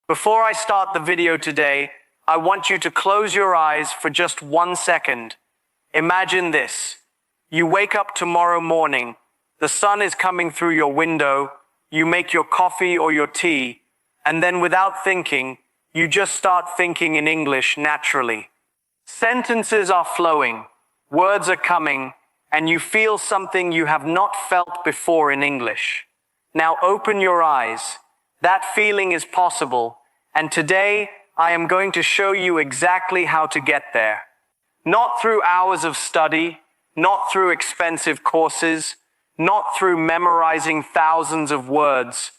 Before I start the video today, I want you to close your eyes for just 1 second. Imagine this. You wake up tomorrow morning, the sun is coming through your window, you make your coffee or your tea, and then without thinking, you just start thinking in English naturally. Sentences are flowing, words are coming, and you feel something you have not felt before in English. Now open your eyes. That feeling is possible, and today I am going to show you exactly how to get there. Not through hours of study, not through expensive courses, not through memorizing thousands of words,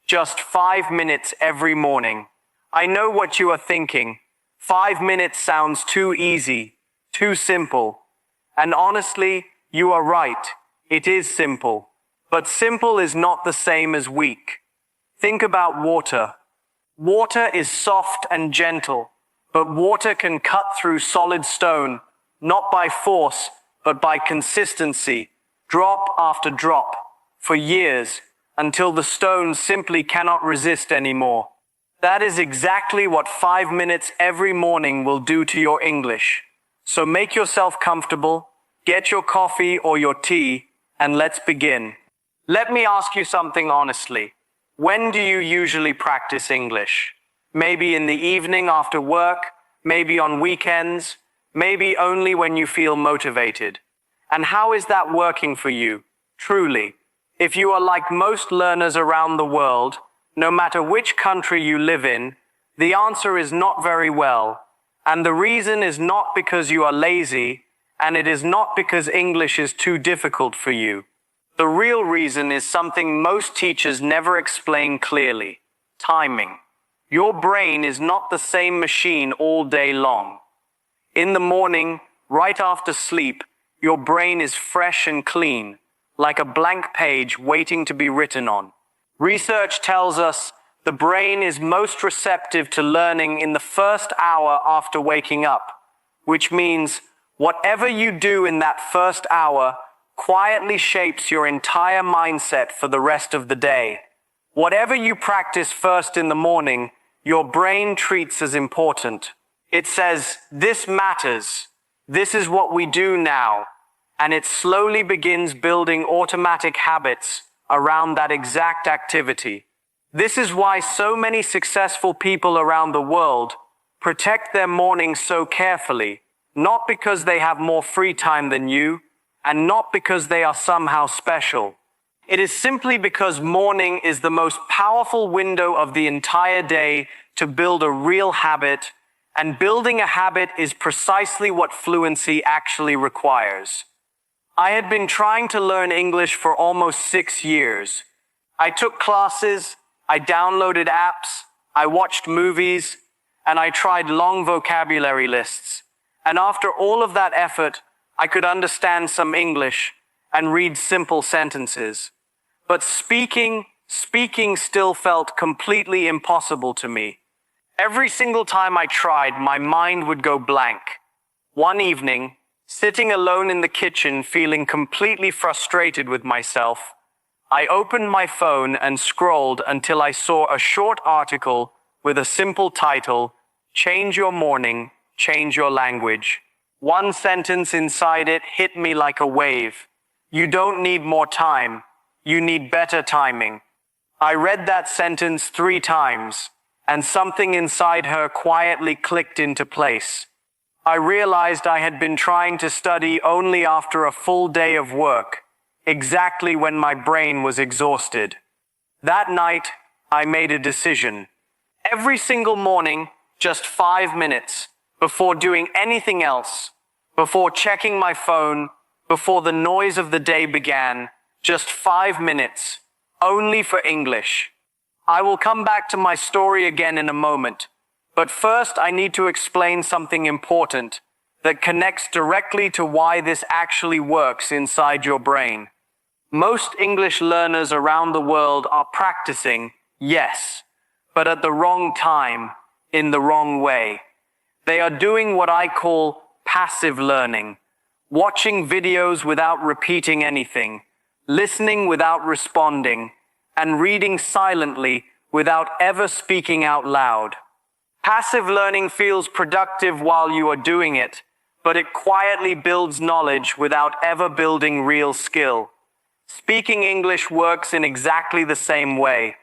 just 5 minutes every morning. I know what you are thinking. 5 minutes sounds too easy, too simple. And honestly, you are right. It is simple. But simple is not the same as weak. Think about water. Water is soft and gentle, but water can cut through solid stone, not by force, but by consistency, drop after drop, for years, until the stone simply cannot resist anymore. That is exactly what 5 minutes every morning will do to your English. So make yourself comfortable, get your coffee or your tea, and let's begin. Let me ask you something honestly. When do you usually practice English? Maybe in the evening after work, maybe on weekends, maybe only when you feel motivated. And how is that working for you? Truly, if you are like most learners around the world, no matter which country you live in, the answer is not very well. And the reason is not because you are lazy, and it is not because English is too difficult for you. The real reason is something most teachers never explain clearly: timing. Your brain is not the same machine all day long. In the morning, right after sleep, your brain is fresh and clean, like a blank page waiting to be written on. Research tells us the brain is most receptive to learning in the first hour after waking up, which means whatever you do in that first hour quietly shapes your entire mindset for the rest of the day. Whatever you practice first in the morning, your brain treats as important. It says, "This matters. This is what we do now." And it slowly begins building automatic habits around that exact activity. This is why so many successful people around the world protect their mornings so carefully, not because they have more free time than you, and not because they are somehow special. It is simply because morning is the most powerful window of the entire day to build a real habit, and building a habit is precisely what fluency actually requires. I had been trying to learn English for almost 6 years. I took classes, I downloaded apps, I watched movies, and I tried long vocabulary lists. And after all of that effort, I could understand some English and read simple sentences. But speaking still felt completely impossible to me. Every single time I tried, my mind would go blank. One evening, sitting alone in the kitchen feeling completely frustrated with myself, I opened my phone and scrolled until I saw a short article with a simple title, "Change Your Morning, Change Your Language." One sentence inside it hit me like a wave. You don't need more time. You need better timing. I read that sentence 3 times, and something inside her quietly clicked into place. I realized I had been trying to study only after a full day of work, exactly when my brain was exhausted. That night, I made a decision. Every single morning, just 5 minutes, before doing anything else, before checking my phone, before the noise of the day began, just 5 minutes, only for English. I will come back to my story again in a moment, but first I need to explain something important that connects directly to why this actually works inside your brain. Most English learners around the world are practicing, yes, but at the wrong time, in the wrong way. They are doing what I call passive learning, watching videos without repeating anything, listening without responding, and reading silently without ever speaking out loud. Passive learning feels productive while you are doing it, but it quietly builds knowledge without ever building real skill. Speaking English works in exactly the same way.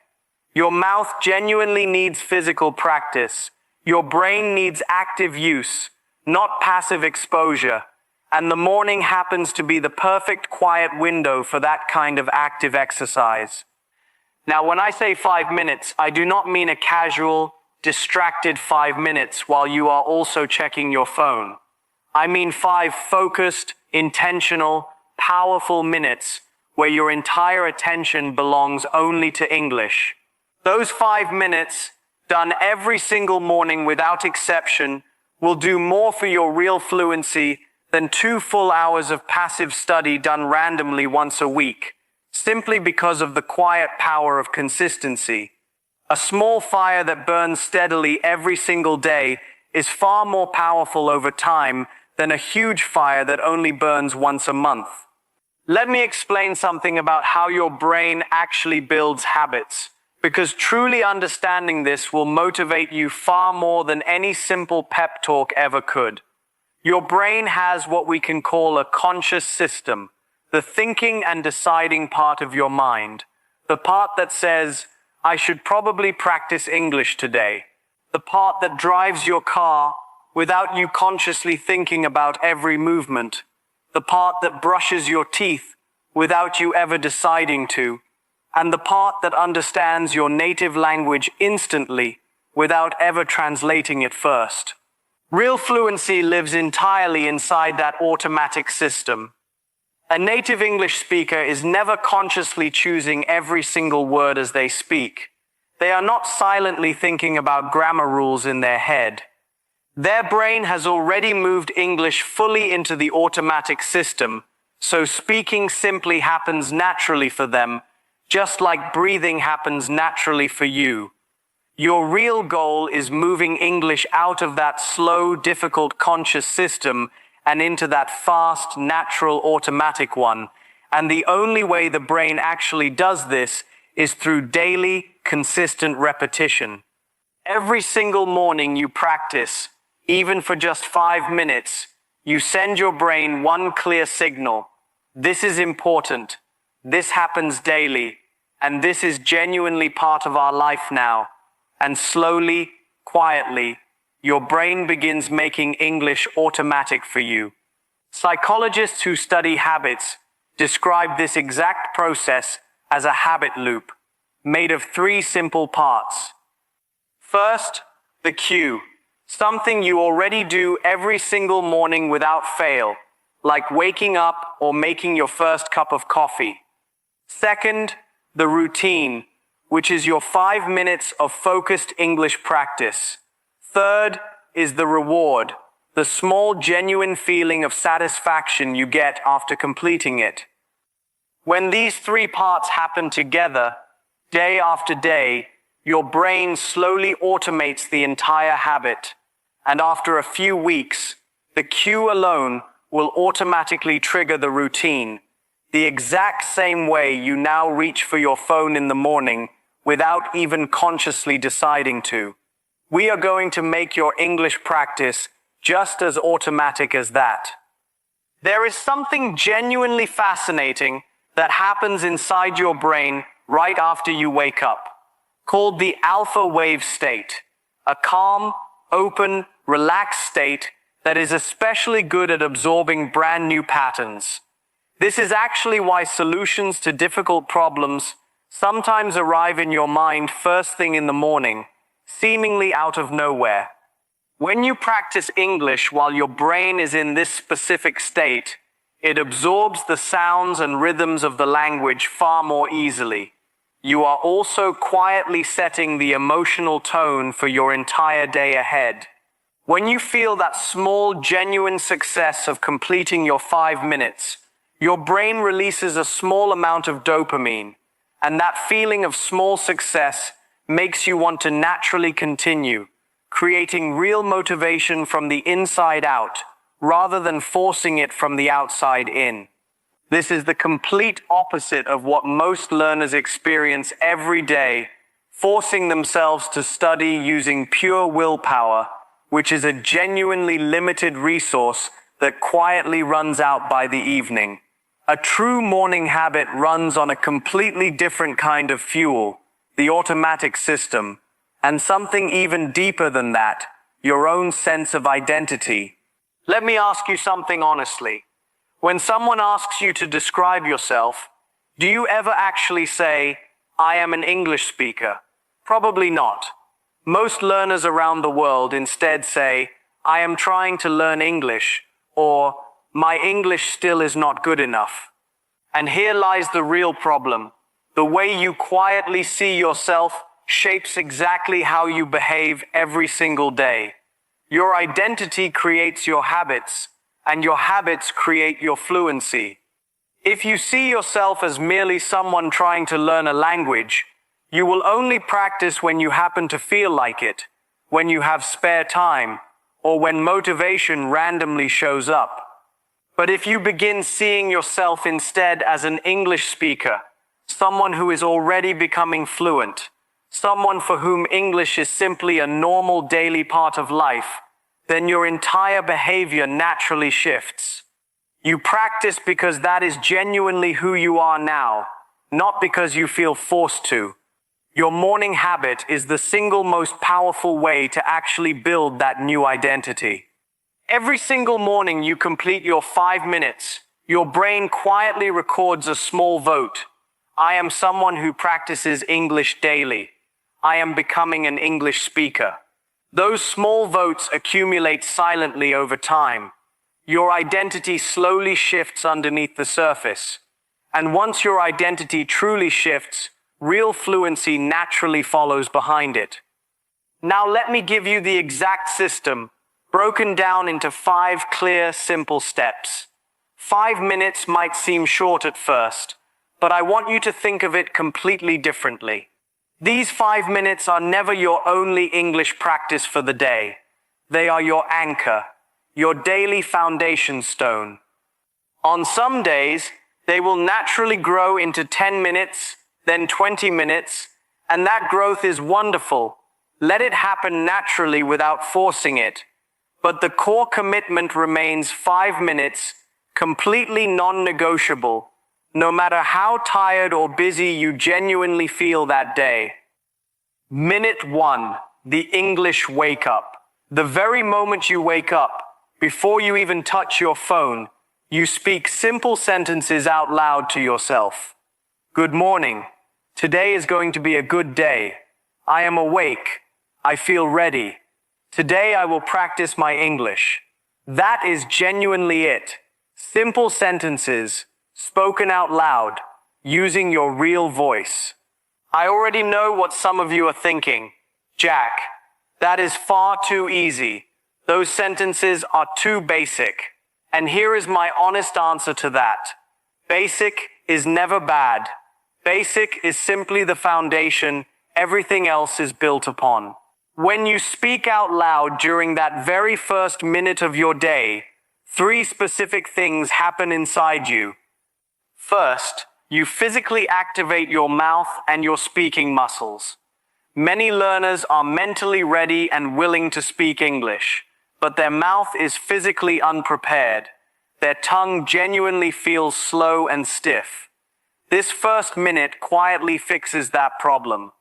Your mouth genuinely needs physical practice. Your brain needs active use, not passive exposure. And the morning happens to be the perfect quiet window for that kind of active exercise. Now, when I say 5 minutes, I do not mean a casual, distracted 5 minutes while you are also checking your phone. I mean 5 focused, intentional, powerful minutes where your entire attention belongs only to English. Those 5 minutes, done every single morning without exception, will do more for your real fluency than 2 full hours of passive study done randomly once a week, simply because of the quiet power of consistency. A small fire that burns steadily every single day is far more powerful over time than a huge fire that only burns once a month. Let me explain something about how your brain actually builds habits, because truly understanding this will motivate you far more than any simple pep talk ever could. Your brain has what we can call a conscious system, the thinking and deciding part of your mind, the part that says, I should probably practice English today, the part that drives your car without you consciously thinking about every movement, the part that brushes your teeth without you ever deciding to, and the part that understands your native language instantly without ever translating it first. Real fluency lives entirely inside that automatic system. A native English speaker is never consciously choosing every single word as they speak. They are not silently thinking about grammar rules in their head. Their brain has already moved English fully into the automatic system, so speaking simply happens naturally for them, just like breathing happens naturally for you. Your real goal is moving English out of that slow, difficult conscious system and into that fast, natural, automatic one. And the only way the brain actually does this is through daily, consistent repetition. Every single morning you practice, even for just 5 minutes, you send your brain one clear signal. This is important. This happens daily. And this is genuinely part of our life now. And slowly, quietly, your brain begins making English automatic for you. Psychologists who study habits describe this exact process as a habit loop, made of 3 simple parts. First, the cue, something you already do every single morning without fail, like waking up or making your first cup of coffee. Second, the routine, which is your 5 minutes of focused English practice. Third is the reward, the small genuine feeling of satisfaction you get after completing it. When these 3 parts happen together, day after day, your brain slowly automates the entire habit, and after a few weeks, the cue alone will automatically trigger the routine, the exact same way you now reach for your phone in the morning without even consciously deciding to. We are going to make your English practice just as automatic as that. There is something genuinely fascinating that happens inside your brain right after you wake up, called the alpha wave state, a calm, open, relaxed state that is especially good at absorbing brand new patterns. This is actually why solutions to difficult problems sometimes arrive in your mind first thing in the morning, seemingly out of nowhere. When you practice English while your brain is in this specific state, it absorbs the sounds and rhythms of the language far more easily. You are also quietly setting the emotional tone for your entire day ahead. When you feel that small, genuine success of completing your 5 minutes, your brain releases a small amount of dopamine, and that feeling of small success makes you want to naturally continue, creating real motivation from the inside out, rather than forcing it from the outside in. This is the complete opposite of what most learners experience every day, forcing themselves to study using pure willpower, which is a genuinely limited resource that quietly runs out by the evening. A true morning habit runs on a completely different kind of fuel, the automatic system, and something even deeper than that, your own sense of identity. Let me ask you something honestly. When someone asks you to describe yourself, do you ever actually say, "I am an English speaker"? Probably not. Most learners around the world instead say, "I am trying to learn English," or "My English still is not good enough." And here lies the real problem. The way you quietly see yourself shapes exactly how you behave every single day. Your identity creates your habits, and your habits create your fluency. If you see yourself as merely someone trying to learn a language, you will only practice when you happen to feel like it, when you have spare time, or when motivation randomly shows up. But if you begin seeing yourself instead as an English speaker, someone who is already becoming fluent, someone for whom English is simply a normal daily part of life, then your entire behavior naturally shifts. You practice because that is genuinely who you are now, not because you feel forced to. Your morning habit is the single most powerful way to actually build that new identity. Every single morning you complete your 5 minutes, your brain quietly records a small vote. I am someone who practices English daily. I am becoming an English speaker. Those small votes accumulate silently over time. Your identity slowly shifts underneath the surface. And once your identity truly shifts, real fluency naturally follows behind it. Now let me give you the exact system, broken down into 5 clear, simple steps. 5 minutes might seem short at first, but I want you to think of it completely differently. These 5 minutes are never your only English practice for the day. They are your anchor, your daily foundation stone. On some days, they will naturally grow into 10 minutes, then 20 minutes, and that growth is wonderful. Let it happen naturally without forcing it. But the core commitment remains 5 minutes, completely non-negotiable, no matter how tired or busy you genuinely feel that day. Minute 1, the English wake up. The very moment you wake up, before you even touch your phone, you speak simple sentences out loud to yourself. Good morning. Today is going to be a good day. I am awake. I feel ready. Today I will practice my English. That is genuinely it. Simple sentences, spoken out loud, using your real voice. I already know what some of you are thinking. Jack, that is far too easy. Those sentences are too basic. And here is my honest answer to that. Basic is never bad. Basic is simply the foundation everything else is built upon. When you speak out loud during that very first minute of your day, 3 specific things happen inside you. First, you physically activate your mouth and your speaking muscles. Many learners are mentally ready and willing to speak English, but their mouth is physically unprepared. Their tongue genuinely feels slow and stiff. This first minute quietly fixes that problem.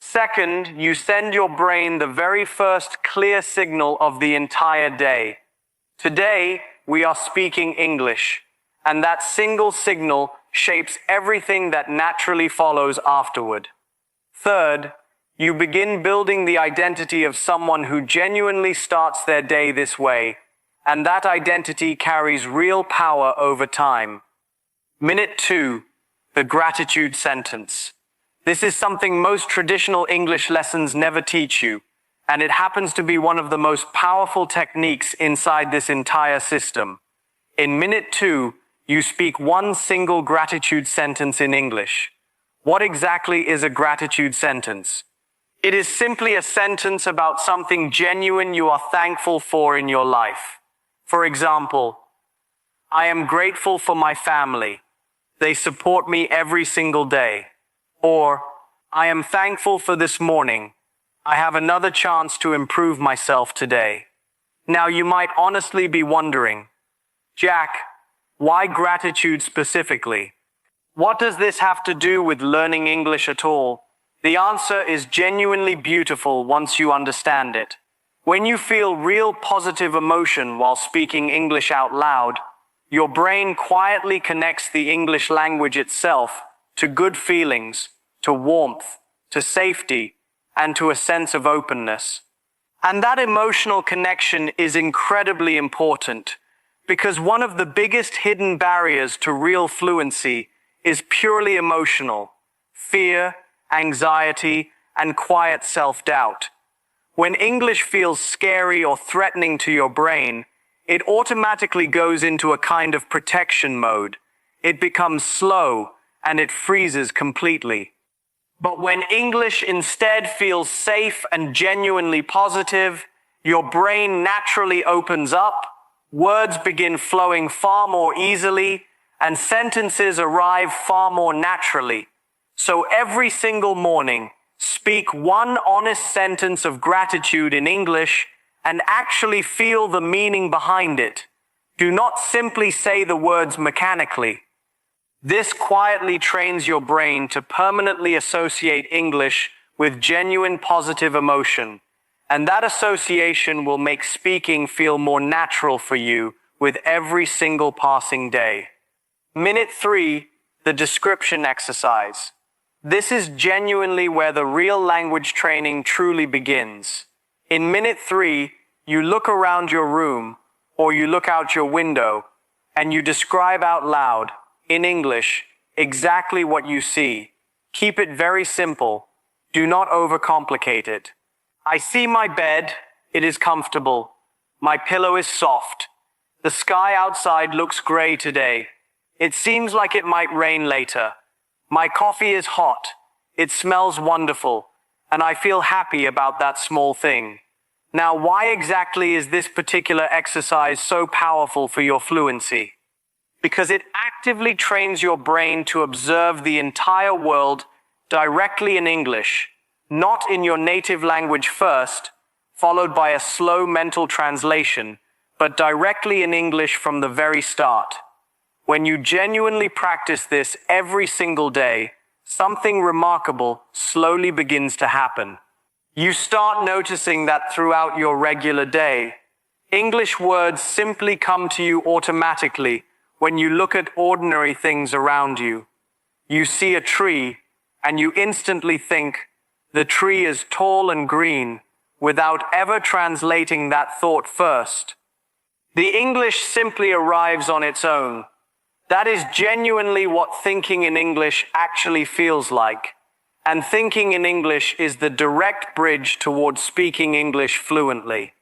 Second, you send your brain the very first clear signal of the entire day. Today, we are speaking English, and that single signal shapes everything that naturally follows afterward. Third, you begin building the identity of someone who genuinely starts their day this way, and that identity carries real power over time. Minute 2, the gratitude sentence. This is something most traditional English lessons never teach you, and it happens to be one of the most powerful techniques inside this entire system. In minute 2, you speak one single gratitude sentence in English. What exactly is a gratitude sentence? It is simply a sentence about something genuine you are thankful for in your life. For example, I am grateful for my family. They support me every single day. Or, I am thankful for this morning. I have another chance to improve myself today. Now you might honestly be wondering, Jack, why gratitude specifically? What does this have to do with learning English at all? The answer is genuinely beautiful once you understand it. When you feel real positive emotion while speaking English out loud, your brain quietly connects the English language itself to good feelings, to warmth, to safety, and to a sense of openness. And that emotional connection is incredibly important because one of the biggest hidden barriers to real fluency is purely emotional: fear, anxiety, and quiet self-doubt. When English feels scary or threatening to your brain, it automatically goes into a kind of protection mode. It becomes slow and it freezes completely. But when English instead feels safe and genuinely positive, your brain naturally opens up, words begin flowing far more easily, and sentences arrive far more naturally. So every single morning, speak one honest sentence of gratitude in English and actually feel the meaning behind it. Do not simply say the words mechanically. This quietly trains your brain to permanently associate English with genuine positive emotion, and that association will make speaking feel more natural for you with every single passing day. Minute 3, the description exercise. This is genuinely where the real language training truly begins. In minute 3, you look around your room, or you look out your window, and you describe out loud, in English, exactly what you see. Keep it very simple. Do not overcomplicate it. I see my bed. It is comfortable. My pillow is soft. The sky outside looks gray today. It seems like it might rain later. My coffee is hot. It smells wonderful, and I feel happy about that small thing. Now, why exactly is this particular exercise so powerful for your fluency? Because it actively trains your brain to observe the entire world directly in English, not in your native language first, followed by a slow mental translation, but directly in English from the very start. When you genuinely practice this every single day, something remarkable slowly begins to happen. You start noticing that throughout your regular day, English words simply come to you automatically when you look at ordinary things around you. You see a tree, and you instantly think, the tree is tall and green, without ever translating that thought first. The English simply arrives on its own. That is genuinely what thinking in English actually feels like. And thinking in English is the direct bridge towards speaking English fluently.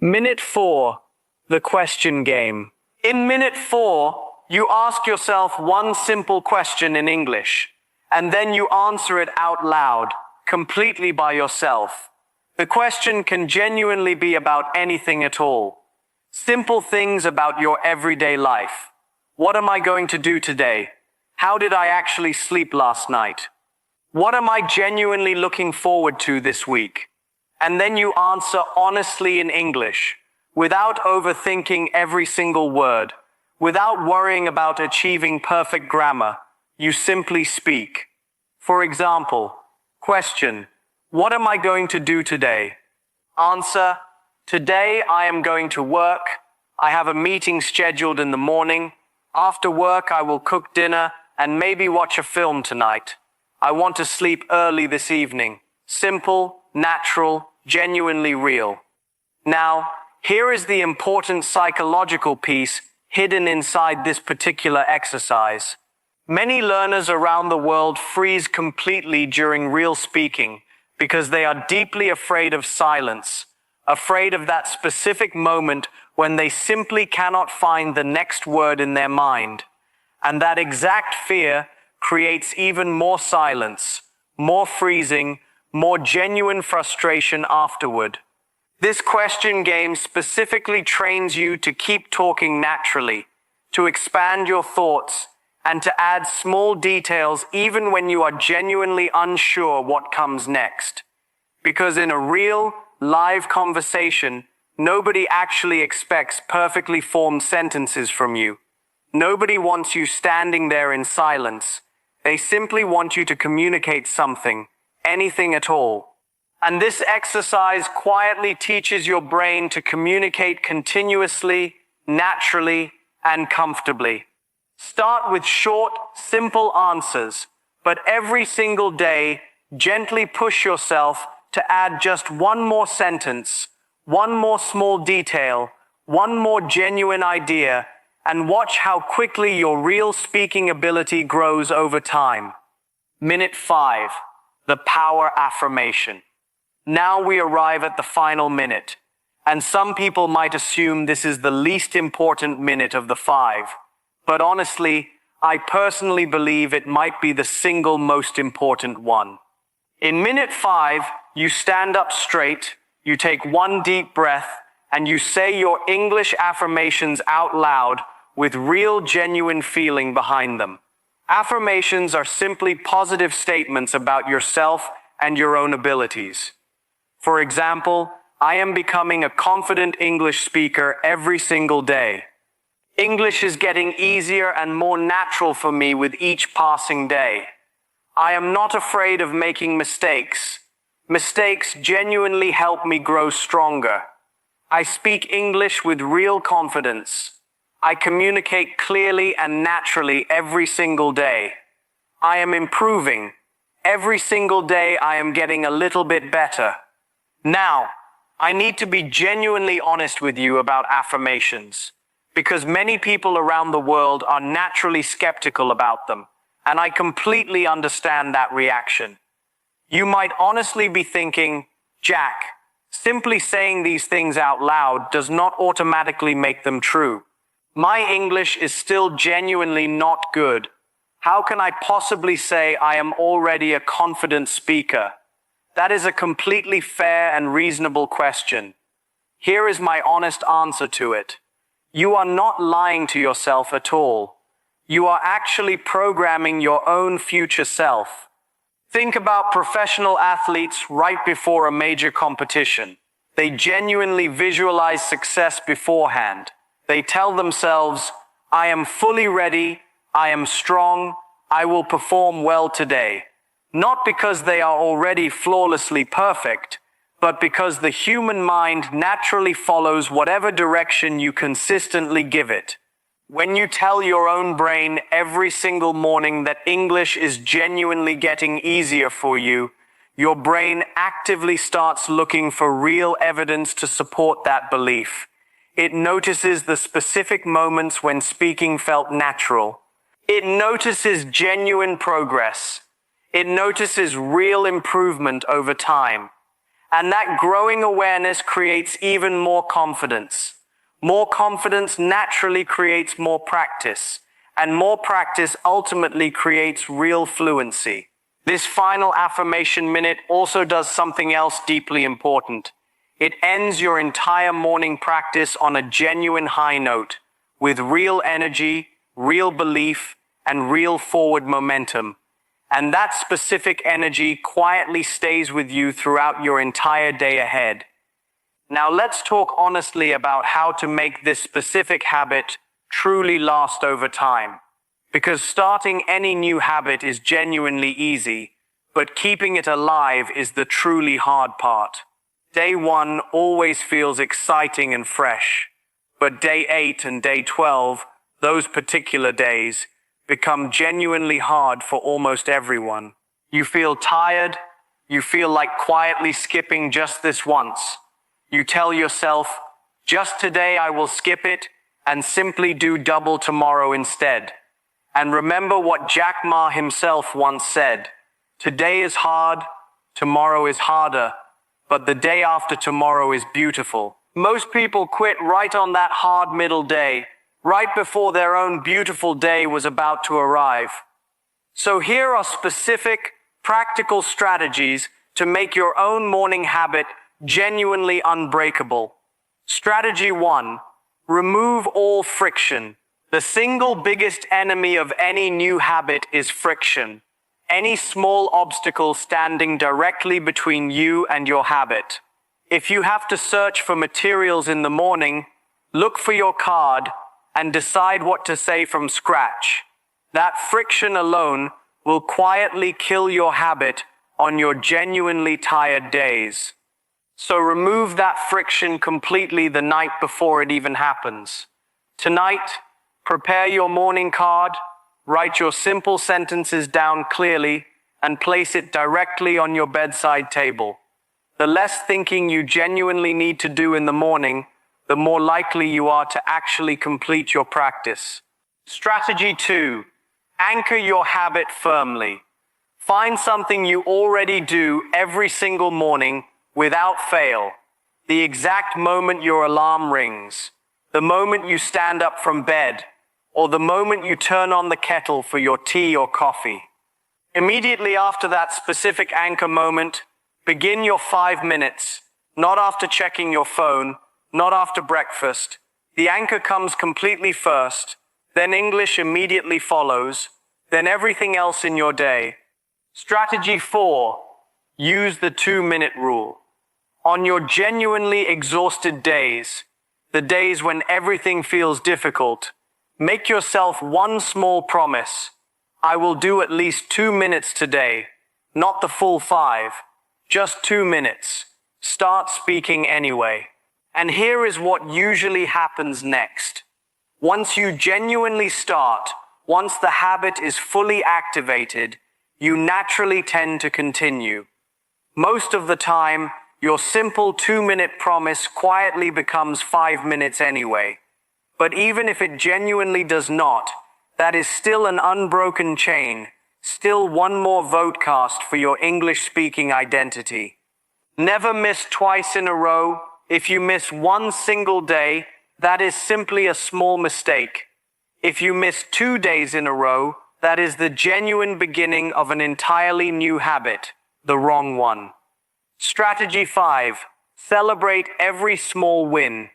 Minute 4, the question game. In minute 4, you ask yourself one simple question in English, and then you answer it out loud, completely by yourself. The question can genuinely be about anything at all. Simple things about your everyday life. What am I going to do today? How did I actually sleep last night? What am I genuinely looking forward to this week? And then you answer honestly in English, without overthinking every single word, without worrying about achieving perfect grammar. You simply speak. For example, question, what am I going to do today? Answer, today I am going to work. I have a meeting scheduled in the morning. After work, I will cook dinner and maybe watch a film tonight. I want to sleep early this evening. Simple, natural, genuinely real. Now, here is the important psychological piece hidden inside this particular exercise. Many learners around the world freeze completely during real speaking because they are deeply afraid of silence, afraid of that specific moment when they simply cannot find the next word in their mind. And that exact fear creates even more silence, more freezing, more genuine frustration afterward. This question game specifically trains you to keep talking naturally, to expand your thoughts, and to add small details even when you are genuinely unsure what comes next. Because in a real, live conversation, nobody actually expects perfectly formed sentences from you. Nobody wants you standing there in silence. They simply want you to communicate something, anything at all. And this exercise quietly teaches your brain to communicate continuously, naturally, and comfortably. Start with short, simple answers, but every single day, gently push yourself to add just one more sentence, one more small detail, one more genuine idea, and watch how quickly your real speaking ability grows over time. Minute 5. The power affirmation. Now we arrive at the final minute, and some people might assume this is the least important minute of the 5. But honestly, I personally believe it might be the single most important one. In minute 5, you stand up straight, you take one deep breath, and you say your English affirmations out loud with real, genuine feeling behind them. Affirmations are simply positive statements about yourself and your own abilities. For example, I am becoming a confident English speaker every single day. English is getting easier and more natural for me with each passing day. I am not afraid of making mistakes. Mistakes genuinely help me grow stronger. I speak English with real confidence. I communicate clearly and naturally every single day. I am improving. Every single day I am getting a little bit better. Now, I need to be genuinely honest with you about affirmations, because many people around the world are naturally skeptical about them, and I completely understand that reaction. You might honestly be thinking, Jack, simply saying these things out loud does not automatically make them true. My English is still genuinely not good. How can I possibly say I am already a confident speaker? That is a completely fair and reasonable question. Here is my honest answer to it. You are not lying to yourself at all. You are actually programming your own future self. Think about professional athletes right before a major competition. They genuinely visualize success beforehand. They tell themselves, I am fully ready, I am strong, I will perform well today. Not because they are already flawlessly perfect, but because the human mind naturally follows whatever direction you consistently give it. When you tell your own brain every single morning that English is genuinely getting easier for you, your brain actively starts looking for real evidence to support that belief. It notices the specific moments when speaking felt natural. It notices genuine progress. It notices real improvement over time. And that growing awareness creates even more confidence. More confidence naturally creates more practice, and more practice ultimately creates real fluency. This final affirmation minute also does something else deeply important. It ends your entire morning practice on a genuine high note, with real energy, real belief, and real forward momentum. And that specific energy quietly stays with you throughout your entire day ahead. Now let's talk honestly about how to make this specific habit truly last over time. Because starting any new habit is genuinely easy, but keeping it alive is the truly hard part. Day 1 always feels exciting and fresh, but day 8 and day 12, those particular days, become genuinely hard for almost everyone. You feel tired, you feel like quietly skipping just this once. You tell yourself, just today I will skip it and simply do double tomorrow instead. And remember what Jack Ma himself once said, today is hard, tomorrow is harder, but the day after tomorrow is beautiful. Most people quit right on that hard middle day, right before their own beautiful day was about to arrive. So here are specific, practical strategies to make your own morning habit genuinely unbreakable. Strategy 1. Remove all friction. The single biggest enemy of any new habit is friction. Any small obstacle standing directly between you and your habit. If you have to search for materials in the morning, look for your card and decide what to say from scratch. That friction alone will quietly kill your habit on your genuinely tired days. So remove that friction completely the night before it even happens. Tonight, prepare your morning card, write your simple sentences down clearly, and place it directly on your bedside table. The less thinking you genuinely need to do in the morning, the more likely you are to actually complete your practice. Strategy 2. Anchor your habit firmly. Find something you already do every single morning without fail. The exact moment your alarm rings, the moment you stand up from bed, or the moment you turn on the kettle for your tea or coffee. Immediately after that specific anchor moment, begin your 5 minutes, not after checking your phone, not after breakfast. The anchor comes completely first, then English immediately follows, then everything else in your day. Strategy 4. Use the 2-minute rule. On your genuinely exhausted days, the days when everything feels difficult, make yourself one small promise. I will do at least 2 minutes today, not the full 5, just 2 minutes. Start speaking anyway. And here is what usually happens next. Once you genuinely start, once the habit is fully activated, you naturally tend to continue. Most of the time, your simple 2-minute promise quietly becomes 5 minutes anyway. But even if it genuinely does not, that is still an unbroken chain, still one more vote cast for your English-speaking identity. Never miss twice in a row. If you miss one single day, that is simply a small mistake. If you miss 2 days in a row, that is the genuine beginning of an entirely new habit, the wrong one. Strategy 5. Celebrate every small win.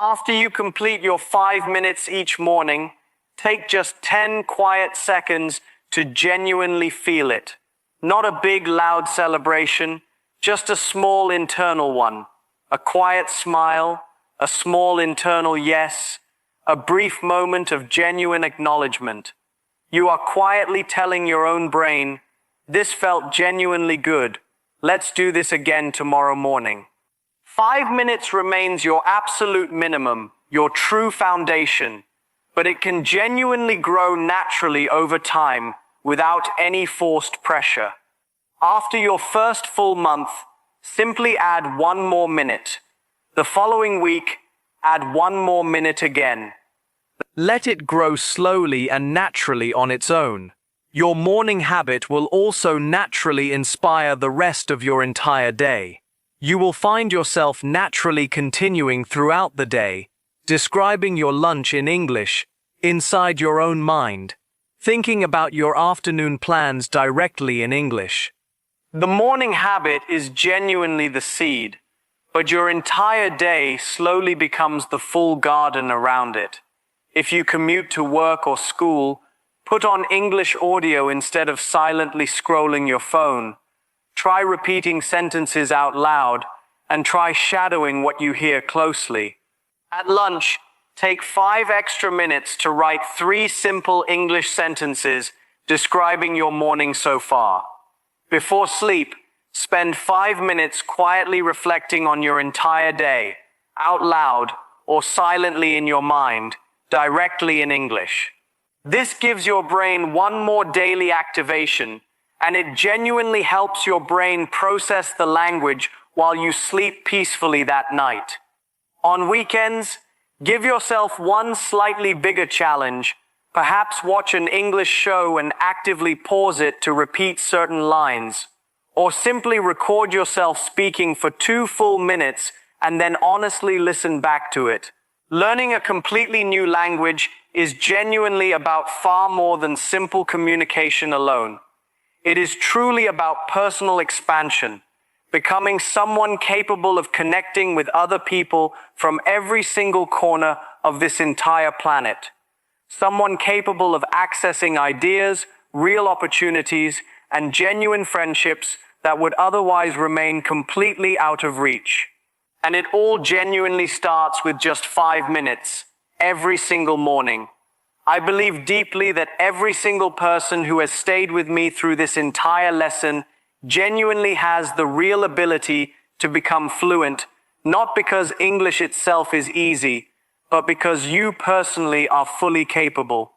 After you complete your 5 minutes each morning, take just 10 quiet seconds to genuinely feel it. Not a big, loud celebration, just a small internal one. A quiet smile, a small internal yes, a brief moment of genuine acknowledgement. You are quietly telling your own brain, this felt genuinely good. Let's do this again tomorrow morning. 5 minutes remains your absolute minimum, your true foundation, but it can genuinely grow naturally over time without any forced pressure. After your first full month, simply add 1 more minute. The following week, add 1 more minute again. Let it grow slowly and naturally on its own. Your morning habit will also naturally inspire the rest of your entire day. You will find yourself naturally continuing throughout the day, describing your lunch in English, inside your own mind, thinking about your afternoon plans directly in English. The morning habit is genuinely the seed, but your entire day slowly becomes the full garden around it. If you commute to work or school, put on English audio instead of silently scrolling your phone. Try repeating sentences out loud and try shadowing what you hear closely. At lunch, take 5 extra minutes to write 3 simple English sentences describing your morning so far. Before sleep, spend 5 minutes quietly reflecting on your entire day, out loud or silently in your mind, directly in English. This gives your brain one more daily activation, and it genuinely helps your brain process the language while you sleep peacefully that night. On weekends, give yourself one slightly bigger challenge. Perhaps watch an English show and actively pause it to repeat certain lines, or simply record yourself speaking for 2 full minutes and then honestly listen back to it. Learning a completely new language is genuinely about far more than simple communication alone. It is truly about personal expansion, becoming someone capable of connecting with other people from every single corner of this entire planet. Someone capable of accessing ideas, real opportunities, and genuine friendships that would otherwise remain completely out of reach. And it all genuinely starts with just 5 minutes, every single morning. I believe deeply that every single person who has stayed with me through this entire lesson genuinely has the real ability to become fluent, not because English itself is easy, but because you personally are fully capable.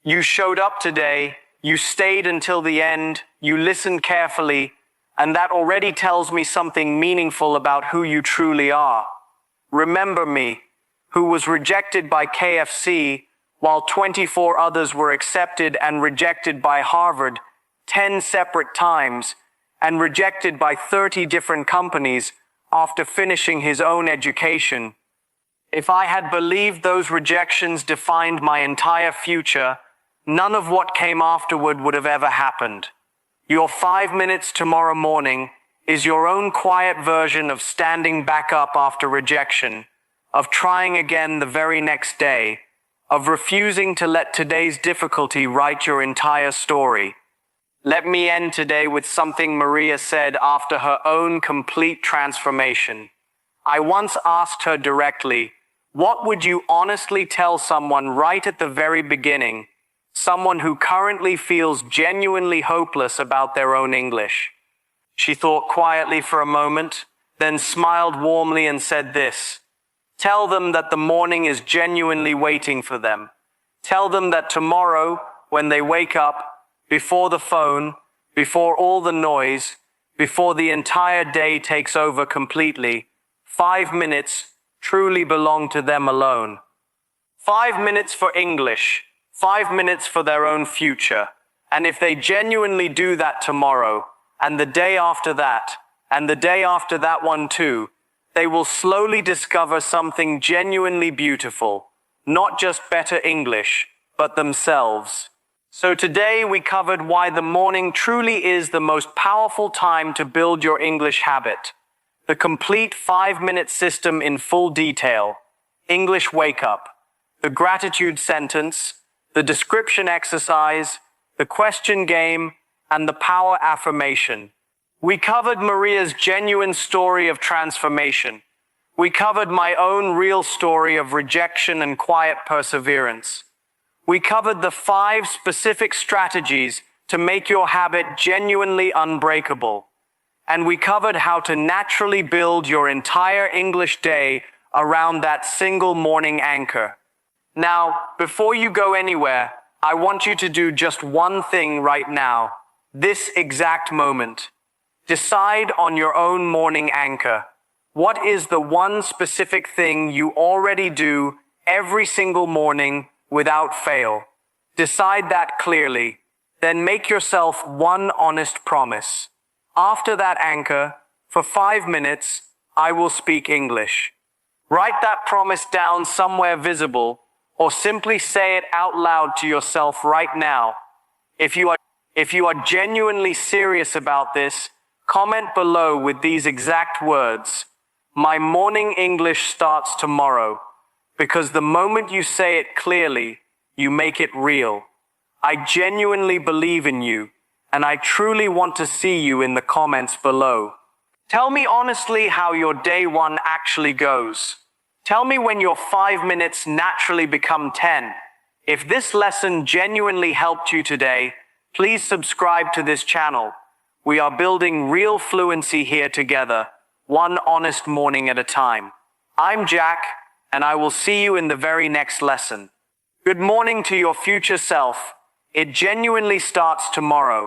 You showed up today, you stayed until the end, you listened carefully, and that already tells me something meaningful about who you truly are. Remember me, who was rejected by KFC while 24 others were accepted and rejected by Harvard 10 separate times, and rejected by 30 different companies after finishing his own education. If I had believed those rejections defined my entire future, none of what came afterward would have ever happened. Your 5 minutes tomorrow morning is your own quiet version of standing back up after rejection, of trying again the very next day, of refusing to let today's difficulty write your entire story. Let me end today with something Maria said after her own complete transformation. I once asked her directly, what would you honestly tell someone right at the very beginning, someone who currently feels genuinely hopeless about their own English? She thought quietly for a moment, then smiled warmly and said this: tell them that the morning is genuinely waiting for them. Tell them that tomorrow, when they wake up, before the phone, before all the noise, before the entire day takes over completely, 5 minutes truly belong to them alone. 5 minutes for English, 5 minutes for their own future. And if they genuinely do that tomorrow, and the day after that, and the day after that one too, they will slowly discover something genuinely beautiful, not just better English, but themselves. So today we covered why the morning truly is the most powerful time to build your English habit. The complete 5-minute system in full detail, English wake up, the gratitude sentence, the description exercise, the question game, and the power affirmation. We covered Maria's genuine story of transformation. We covered my own real story of rejection and quiet perseverance. We covered the 5 specific strategies to make your habit genuinely unbreakable. And we covered how to naturally build your entire English day around that single morning anchor. Now, before you go anywhere, I want you to do just one thing right now, this exact moment. Decide on your own morning anchor. What is the one specific thing you already do every single morning without fail? Decide that clearly. Then make yourself one honest promise. After that anchor, for 5 minutes, I will speak English. Write that promise down somewhere visible, or simply say it out loud to yourself right now. If you are genuinely serious about this, comment below with these exact words: my morning English starts tomorrow. Because the moment you say it clearly, you make it real. I genuinely believe in you, and I truly want to see you in the comments below. Tell me honestly how your day 1 actually goes. Tell me when your 5 minutes naturally become 10. If this lesson genuinely helped you today, please subscribe to this channel. We are building real fluency here together, one honest morning at a time. I'm Jack, and I will see you in the very next lesson. Good morning to your future self. It genuinely starts tomorrow.